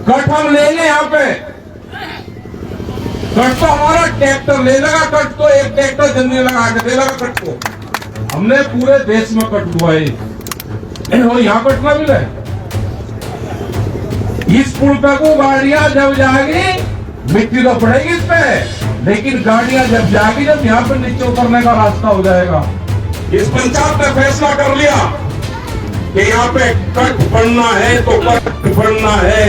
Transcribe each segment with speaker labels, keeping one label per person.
Speaker 1: Cut हम लेंगे यहाँ पे। कट तो हमारा ट्रैक्टर ले लगा, कट तो एक ट्रैक्टर जल्दी लगा के दे लगा कट को। हमने पूरे देश में कट दुआई और यहाँ कट ना मिले। इस पुल पे को गाड़ियां जब जाएगी मिट्टी तो पड़ेगी इस पे, लेकिन गाड़ियां जब जाएगी जब यहाँ पर नीचे उतरने का रास्ता हो जाएगा। इस पंचायत ने फैसला कर लिया कि यहाँ पे कट पड़ना है तो कट पड़ना है।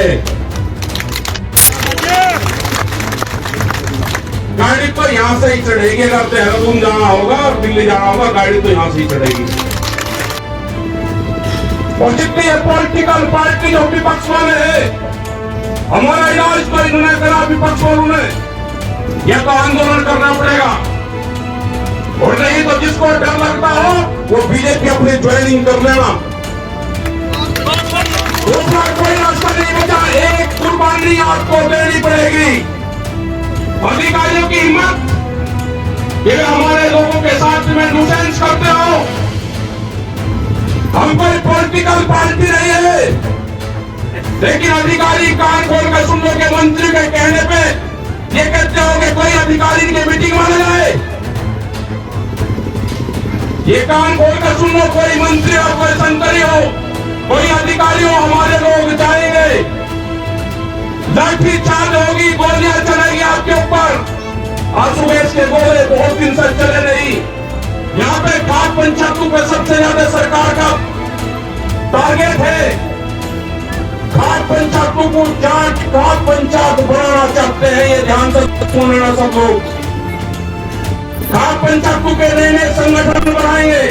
Speaker 1: गाड़ी तो यहाँ से ही चढ़ेगी। अगर देहरादून जाना होगा और दिल्ली जाना होगा, गाड़ी तो यहाँ से ही चढ़ेगी। और जितनी ये पॉलिटिकल पार्टी जो विपक्ष वाले है, हमारा इलाज तो इन्होंने करा विपक्ष वालों ने, यह तो आंदोलन करना पड़ेगा। और नहीं तो जिसको डर लगता हो वो बीजेपी अपनी ज्वाइनिंग कर लेना। दूसरा कोई रास्ता नहीं बचा, एक कुर्बानी आपको देनी पड़ेगी। अधिकारियों की हिम्मत ये हमारे लोगों के साथ में नुसेंस करते हो। हम कोई पॉलिटिकल पार्टी नहीं है, लेकिन अधिकारी कान खोल कर सुन लो के मंत्री के कहने पे ये कहते हो कि कोई अधिकारी की मीटिंग में जाए। ये कान खोल कर सुन लो, कोई मंत्री हो, कोई संतरी हो, कोई अधिकारी हो, हमारे लोग जाएंगे, लाठी चार्ज होगी, गोलियां चलेगी आपके ऊपर। आंसू गैस के गोले बहुत दिन से चले नहीं। यहाँ पे खाद पंचायतों पे सबसे ज्यादा सरकार का टारगेट है। खाद पंचायतों को जांच, खाद पंचायत बनाना चाहते हैं, ये ध्यान से सुनना सब लोग। खाद पंचायतों के नए नए संगठन बनाएंगे,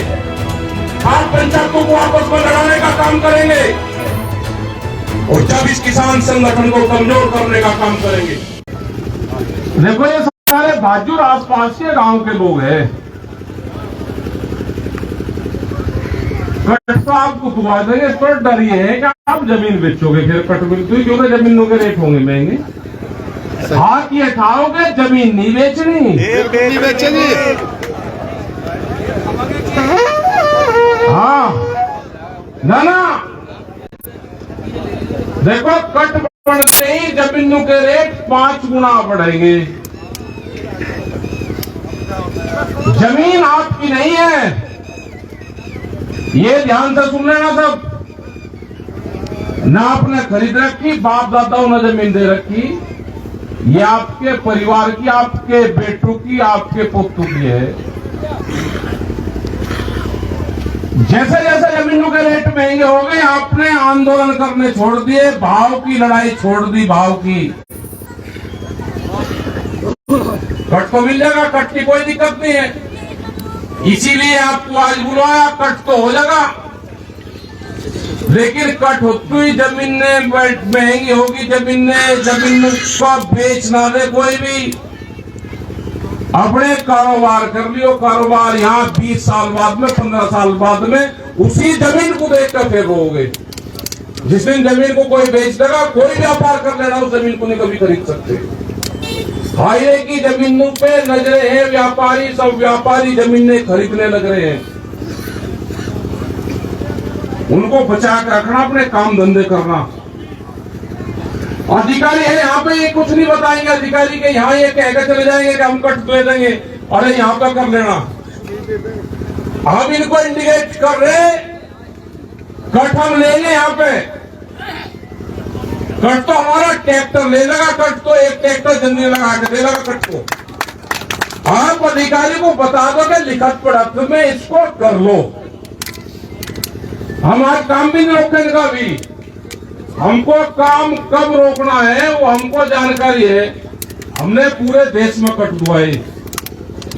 Speaker 1: खाद पंचायतों को आपस में लड़ाने का काम करेंगे और जब इस किसान संगठन को कमजोर करने का काम करेंगे। देखो ये सारे बाजूर आसपास के गांव के लोग हैं। कट तो आपको दुआ देंगे, इस पर डर ये है कि आप जमीन बेचोगे, फिर कट मिलती क्योंकि जमीनों के रेट होंगे महंगे। हाथ ये खाओगे, जमीन नहीं बेचनी,
Speaker 2: बेचेंगे।
Speaker 1: हाँ ना देखो, कट बढ़ते ही जमीनों के रेट 5 गुना बढ़ेंगे। जमीन आपकी नहीं है, ये ध्यान से सुन लेना सब। ना आपने खरीद रखी, बाप दादाओं ने जमीन दे रखी, ये आपके परिवार की, आपके बेटों की, आपके पोतों की है। जैसे जैसे जमीनों के रेट महंगे हो गए, आपने आंदोलन करने छोड़ दिए, भाव की लड़ाई छोड़ दी, भाव की। कट तो मिल जाएगा, कट की कोई दिक्कत नहीं है, इसीलिए आपको आज बुलाया। कट तो हो जाएगा, लेकिन कट होती हुई जमीन महंगी होगी। जमीन को बेच ना दे कोई भी, अपने कारोबार कर लियो। कारोबार यहाँ 20 साल बाद में, 15 साल बाद में उसी जमीन को देख कर फिर रोगे। जिस दिन जमीन को कोई बेच देगा, कोई व्यापार कर लेना, उस जमीन को नहीं कभी खरीद सकते। हाईवे की जमीनों पे नजरे हैं व्यापारी, सब व्यापारी जमीनें खरीदने लग रहे हैं। उनको बचा के रखना, अपने काम धंधे करना। अधिकारी है यहाँ पे, ये कुछ नहीं बताएंगे। अधिकारी के यहाँ ये कहकर चले जाएंगे कि हम कट दे देंगे, अरे यहाँ पे कर लेना। हम इनको इंडिकेट कर रहे, कट हम लेंगे यहाँ पे। कट तो हमारा ट्रैक्टर ले लगा, कट तो एक ट्रैक्टर जल्दी लगा के दे लगा कट को। आप अधिकारी को बता दो कि लिखत पढ़त में इसको कर लो। हम आज काम भी नहीं रोकेंगे कभी। हमको काम कब रोकना है वो हमको जानकारी है। हमने पूरे देश में कट दुआई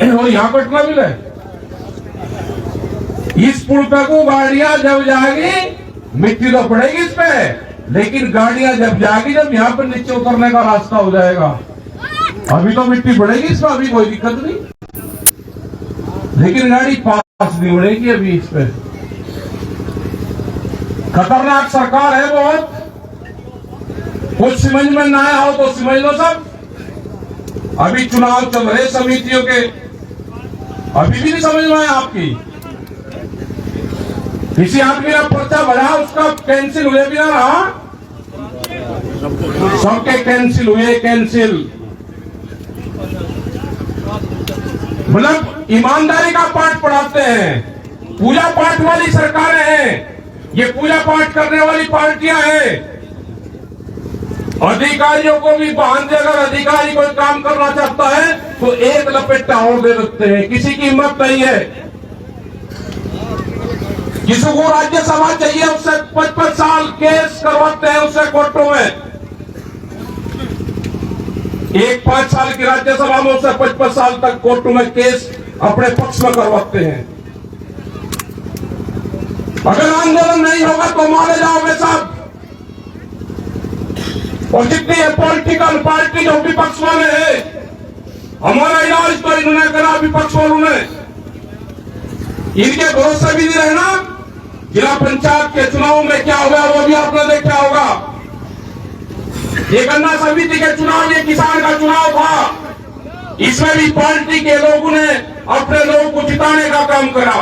Speaker 1: और यहाँ कट ना मिले। इस पुल पे को गाड़ियां जब जाएगी मिट्टी तो पड़ेगी इस पे, लेकिन गाड़ियां जब जाएगी जब यहाँ पर नीचे उतरने का रास्ता हो जाएगा। अभी तो मिट्टी पड़ेगी इसमें, अभी कोई दिक्कत नहीं, लेकिन गाड़ी पास नहीं उड़ेगी अभी इस पे। खतरनाक सरकार है बहुत। कुछ समझ में ना आया हो तो समझ लो सब। अभी चुनाव चल रहे समितियों के, अभी भी नहीं समझ में आया आपकी। किसी आदमी ने पर्चा भरा, उसका कैंसिल हुए भी ना रहा। सबके कैंसिल हुए, कैंसिल। मतलब ईमानदारी का पाठ पढ़ाते हैं। पूजा पाठ वाली सरकारें हैं, ये पूजा पाठ करने वाली पार्टियां हैं। अधिकारियों को भी बांधे, अगर अधिकारी कोई काम करना चाहता है तो एक लपेटा और दे देते हैं, किसी की हिम्मत नहीं है। किसी को राज्यसभा चाहिए, उससे 55 साल केस करवाते हैं उससे कोर्टों में। एक 5 साल की राज्यसभा में उससे 55 साल तक कोर्टों में केस अपने पक्ष में करवाते हैं। अगर आंदोलन नहीं होगा तो मारे जाओगे सब। और जितनी ये पॉलिटिकल पार्टी जो विपक्ष वाले हैं, हमारा इलाज तो इन्होंने करा विपक्ष वालों ने। इनके भरोसे भी नहीं रहना। जिला पंचायत के चुनाव में क्या हुआ वो भी आपने देखा होगा। ये गन्ना समिति के चुनाव, ये किसान का चुनाव था, इसमें भी पार्टी के लोगों ने अपने लोगों को जिताने का काम करा।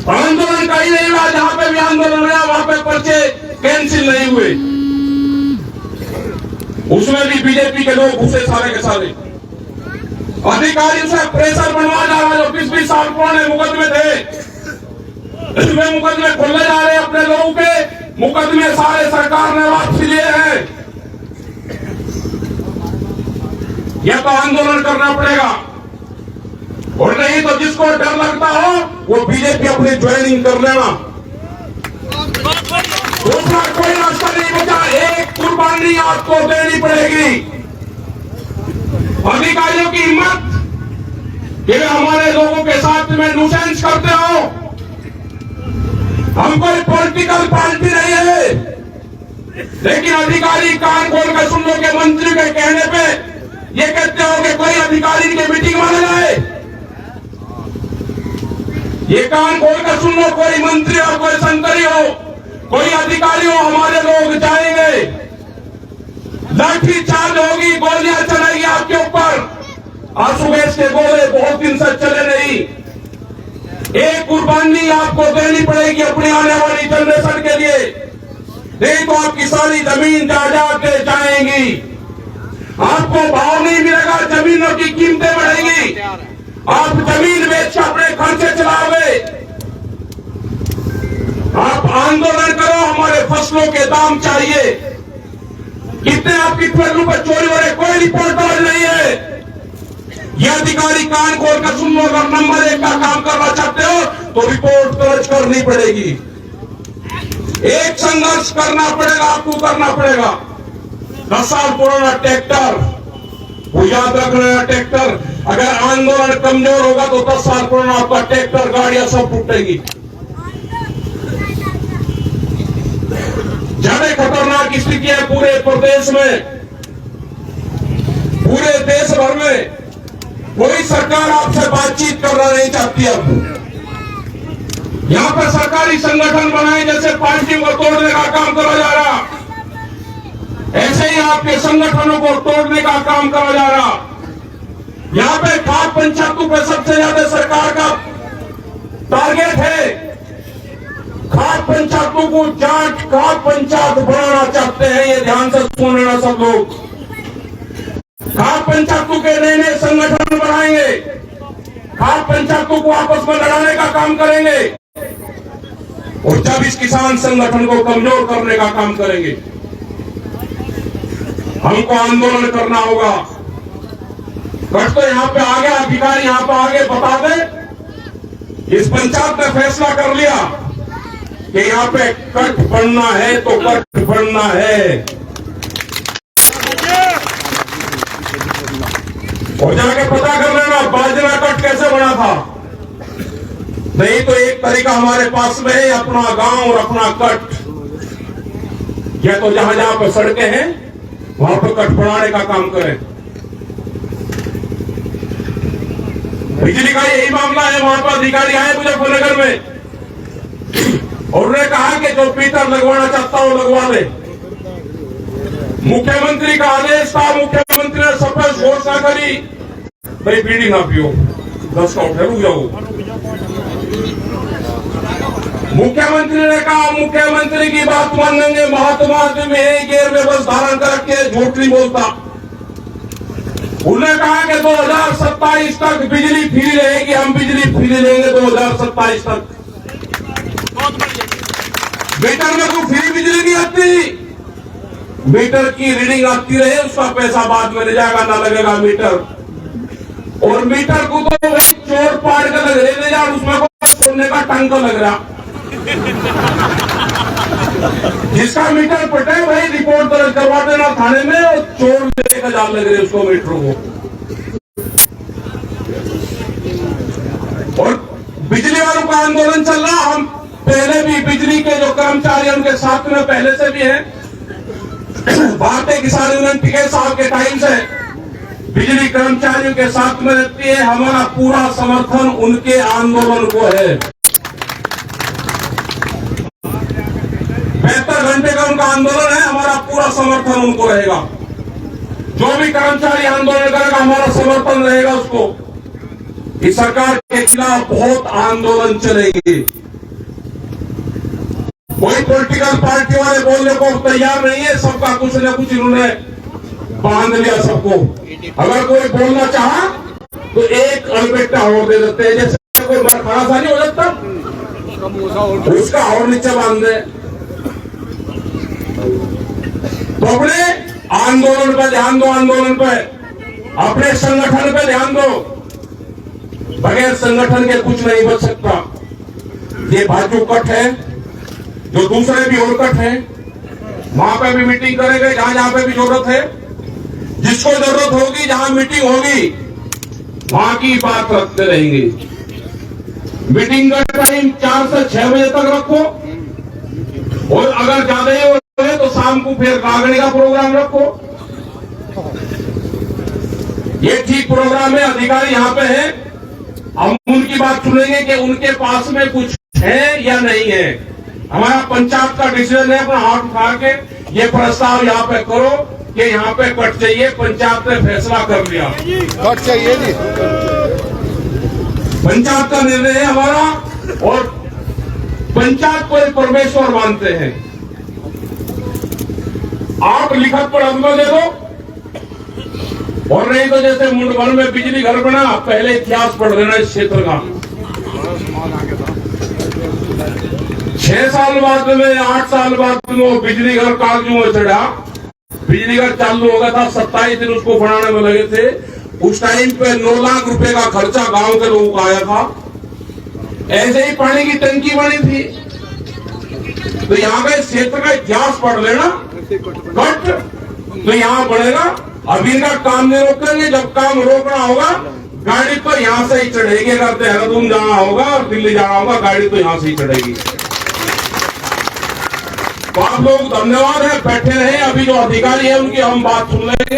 Speaker 1: आंदोलन कहीं नहीं हुआ, जहां पे भी आंदोलन हुआ वहां पे पर्चे कैंसिल नहीं हुए। उसमें भी बीजेपी के लोग घुसे सारे के सारे। अधिकारी से प्रेशर बनवा जा रहा, जो 20-20 साल पुराने मुकदमे थे, इसमें मुकदमे खोलने जा रहे अपने लोगों के। मुकदमे सारे सरकार ने वापसी लिए हैं। यह तो आंदोलन करना पड़ेगा, और नहीं तो जिसको डर लगता हो वो बीजेपी अपनी ज्वाइनिंग कर लेना। दूसरा कोई रास्ता नहीं बचा। एक कुर्बानी आपको देनी पड़ेगी। अधिकारियों की हिम्मत कि वे हमारे लोगों के साथ में नुसेंस करते हो। हम कोई पॉलिटिकल पार्टी नहीं है, लेकिन अधिकारी कान खोल कर सुन लो के मंत्री के कहने पे ये कहते हो कि कोई अधिकारी की मीटिंग में जाए। ये कान खोल कर सुन लो, कोई मंत्री हो, कोई शंकरी हो, कोई अधिकारी हो, हमारे लोग जाएंगे, लाठी चार्ज होगी, गोलियां चलेगी आपके ऊपर। आंसू गैस के गोले बहुत दिन से चले नहीं। एक कुर्बानी आपको देनी पड़ेगी अपनी आने वाली जनरेशन के लिए, नहीं तो आपकी सारी जमीन जायदाद के जाएंगी। आपको भाव नहीं मिलेगा, जमीनों की कीमतें बढ़ेगी, आप जमीन बेच अपने खर्चे चलाओगे। आप आंदोलन करो, हमारे फसलों के दाम चाहिए। कितने आप कितने रुपए चोरी हो रहे, कोई रिपोर्ट आज नहीं है। ये अधिकारी कान खोल कर सुन लो, अगर नंबर 1 का काम करना चाहते हो तो रिपोर्ट दर्ज करनी पड़ेगी। एक संघर्ष करना पड़ेगा, आपको करना पड़ेगा। 10 साल पुराना ट्रैक्टर, वो याद रखना, ट्रैक्टर अगर आंदोलन कमजोर होगा तो 10 साल पुराना आपका ट्रैक्टर, गाड़ियां सब टूटेगी। ज्यादा खतरनाक स्थिति है पूरे प्रदेश में, पूरे देश भर में। कोई सरकार आपसे बातचीत करना नहीं चाहती। अब यहां पर सरकारी संगठन बनाए, जैसे पार्टियों को तोड़ने का काम करा जा रहा, ऐसे ही आपके संगठनों को तोड़ने का काम करा जा रहा। यहां पे खाद पंचायतों पे सबसे ज्यादा सरकार का टारगेट है। खाद पंचायतों को जांच, खाद पंचायत बनाना चाहते हैं, ये ध्यान से सुन लेना सब लोग। खाद पंचायतों के नए नए संगठन बनाएंगे, खाद पंचायतों को आपस में लड़ाने का काम करेंगे, और जब इस किसान संगठन को कमजोर करने का काम करेंगे, हमको आंदोलन करना होगा। कट तो यहां पे आ गया, अधिकारी यहां पे आगे बता दे। इस पंचायत ने फैसला कर लिया कि यहां पे कट बनना है तो कट बनना है, और जाके पता कर लेना बाजरा कट कैसे बना था। नहीं तो एक तरीका हमारे पास में है, अपना गांव और अपना कट। या तो जहां जहां पर सड़कें हैं वहां पर कट बनाने का काम करें। बिजली का यही मामला है, वहां पर अधिकारी आए मुजफ्फरनगर में, और उन्होंने कहा कि जो मीटर लगवाना चाहता हो लगवा ले। मुख्यमंत्री का आदेश था, मुख्यमंत्री ने स्पष्ट घोषणा करी, भाई बीड़ी ना पियो, 10 का उठे, रुक जाओ। मुख्यमंत्री ने कहा मुख्यमंत्री की बात मानेंगे, महात्मा गांधी में एक गियर में बस धारण करके झूठ नहीं बोलता। उन्होंने कहा कि 2027 तक बिजली फ्री रहेगी, हम बिजली फ्री लेंगे 2027 तक। मीटर में कोई फ्री बिजली नहीं आती, मीटर की रीडिंग आती रहे, उसका पैसा बाद में ले जाएगा, ना लगेगा मीटर। और मीटर को तो वही चोर पाड़ के लग रहे ले जा, उसमें को छोड़ने का टंका लग रहा। जिसका मीटर पटे भाई रिपोर्ट दर्ज करवा देना थाने में, और चोर लेकर जान लग रहे उसको मीटर को। और बिजली वालों का आंदोलन चल रहा, हम पहले भी बिजली के जो कर्मचारी उनके साथ में पहले से भी हैं, भारतीय किसान यूनियन टिकैत साहब के टाइम से बिजली कर्मचारियों के साथ में रहती है। हमारा पूरा समर्थन उनके आंदोलन को है। 72 घंटे का उनका आंदोलन है, हमारा पूरा समर्थन उनको रहेगा। जो भी कर्मचारी आंदोलन करेगा हमारा समर्थन रहेगा उसको। इस सरकार के खिलाफ बहुत आंदोलन चलेगी। कोई पॉलिटिकल पार्टी वाले बोलने को तैयार नहीं है, सबका कुछ न कुछ इन्होंने बांध लिया सबको। अगर कोई बोलना चाहा तो एक अड़बेटा और दे देते हैं, जैसे कोई मरखाना सा नहीं हो जाता, उसका और नीचे बांध दे। तो अपने आंदोलन पर ध्यान दो, आंदोलन पर अपने संगठन पर ध्यान दो। बगैर संगठन के कुछ नहीं बच सकता। ये बाजू कट है, जो दूसरे भी और कट है, वहां पे भी मीटिंग करेंगे जहां जहां पे भी जरूरत है। जिसको जरूरत होगी, जहां मीटिंग होगी वहां की बात रखते रहेंगे। मीटिंग का टाइम 4 से 6 बजे तक रखो, और अगर ज्यादा ही हो तो शाम को फिर कागड़ी का प्रोग्राम रखो। ये ठीक प्रोग्राम है। अधिकारी यहाँ पे है, हम उनकी बात सुनेंगे कि उनके पास में कुछ है या नहीं है। हमारा पंचायत का डिसीजन है, अपना हाथ उठा के ये प्रस्ताव यहाँ पे करो कि यहाँ पे कट चाहिए। पंचायत ने फैसला कर लिया,
Speaker 2: कट चाहिए जी,
Speaker 1: पंचायत का निर्णय है हमारा। और पंचायत को एक परमेश्वर मानते हैं। आप लिखत पर अनुभव दे दो, और नहीं तो जैसे मुंडभर में बिजली घर बना, पहले इतिहास पढ़ लेना इस क्षेत्र का। 6 साल बाद में, 8 साल बाद में वो बिजली घर कागजों में चढ़ा। बिजली घर चालू हो गया था, 27 दिन उसको बनाने में लगे थे। उस टाइम पे 9 लाख रुपए का खर्चा गांव के लोगों का आया था। ऐसे ही पानी की टंकी बनी थी। तो यहाँ पे क्षेत्र का इतिहास पढ़ लेना, कट तो यहाँ बढ़ेगा। अभी इनका काम नहीं रोकेंगे, जब काम रोकना होगा गाड़ी तो यहाँ से ही चढ़ेगी। अगर देहरादून जाना होगा और दिल्ली जाना होगा, गाड़ी तो यहाँ से ही चढ़ेगी। तो आप लोग धन्यवाद है, बैठे रहे। अभी जो अधिकारी है उनकी हम बात सुन लेंगे।